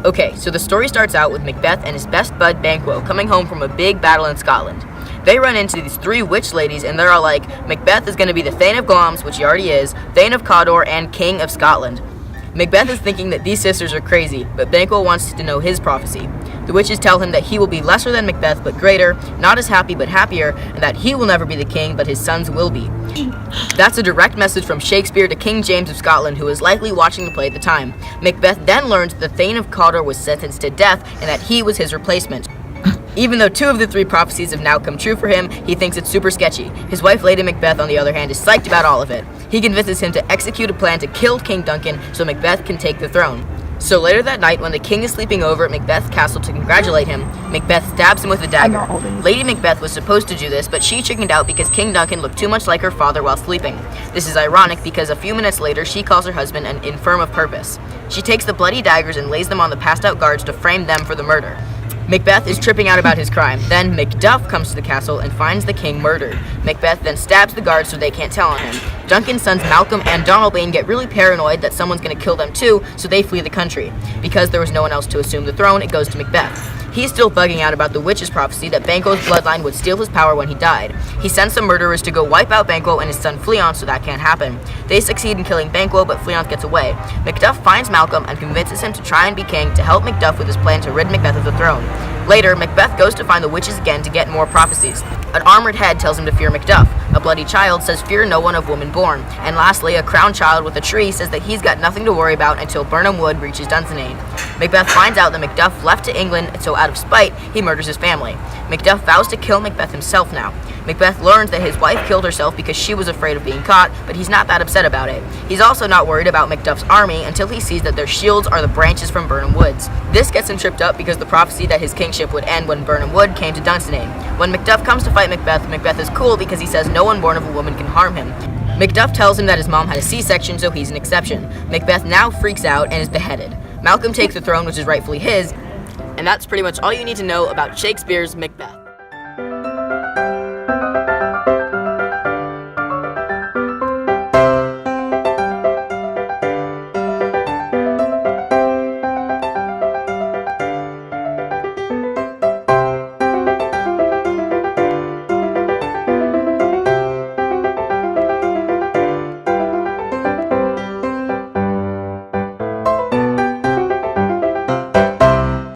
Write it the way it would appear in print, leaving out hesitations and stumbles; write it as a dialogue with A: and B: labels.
A: Okay, so the story starts out with Macbeth and his best bud Banquo coming home from a big battle in Scotland. They run into these three witch ladies and they're all like, Macbeth is going to be the Thane of Glamis, which he already is, Thane of Cawdor, and King of Scotland. Macbeth is thinking that these sisters are crazy, but Banquo wants to know his prophecy. The witches tell him that he will be lesser than Macbeth but greater, not as happy but happier, and that he will never be the king but his sons will be. That's a direct message from Shakespeare to King James of Scotland, who was likely watching the play at the time. Macbeth then learns that the Thane of Cawdor was sentenced to death and that he was his replacement. Even though 2 of the 3 prophecies have now come true for him, he thinks it's super sketchy. His wife Lady Macbeth, on the other hand, is psyched about all of it. He convinces him to execute a plan to kill King Duncan so Macbeth can take the throne. So later that night, when the king is sleeping over at Macbeth's castle to congratulate him, Macbeth stabs him with a dagger. Lady Macbeth was supposed to do this, but she chickened out because King Duncan looked too much like her father while sleeping. This is ironic because a few minutes later, she calls her husband an infirm of purpose. She takes the bloody daggers and lays them on the passed out guards to frame them for the murder. Macbeth is tripping out about his crime. Then Macduff comes to the castle and finds the king murdered. Macbeth then stabs the guards so they can't tell on him. Duncan's sons Malcolm and Donalbain get really paranoid that someone's going to kill them too, so they flee the country. Because there was no one else to assume the throne, it goes to Macbeth. He's still bugging out about the witch's prophecy that Banquo's bloodline would steal his power when he died. He sends some murderers to go wipe out Banquo and his son Fleance so that can't happen. They succeed in killing Banquo, but Fleance gets away. Macduff finds Malcolm and convinces him to try and be king to help Macduff with his plan to rid Macbeth of the throne. Later, Macbeth goes to find the witches again to get more prophecies. An armored head tells him to fear Macduff. A bloody child says fear no one of woman born. And lastly, a crowned child with a tree says that he's got nothing to worry about until Birnam Wood reaches Dunsinane. Macbeth finds out that Macduff left to England, and so out of spite, he murders his family. Macduff vows to kill Macbeth himself now. Macbeth learns that his wife killed herself because she was afraid of being caught, but he's not that upset about it. He's also not worried about Macduff's army until he sees that their shields are the branches from Birnam Woods. This gets him tripped up because the prophecy that his kingship would end when Birnam Wood came to Dunsinane. When Macduff comes to fight Macbeth, Macbeth is cool because he says no one born of a woman can harm him. Macduff tells him that his mom had a C-section, so he's an exception. Macbeth now freaks out and is beheaded. Malcolm takes the throne, which is rightfully his, and that's pretty much all you need to know about Shakespeare's Macbeth.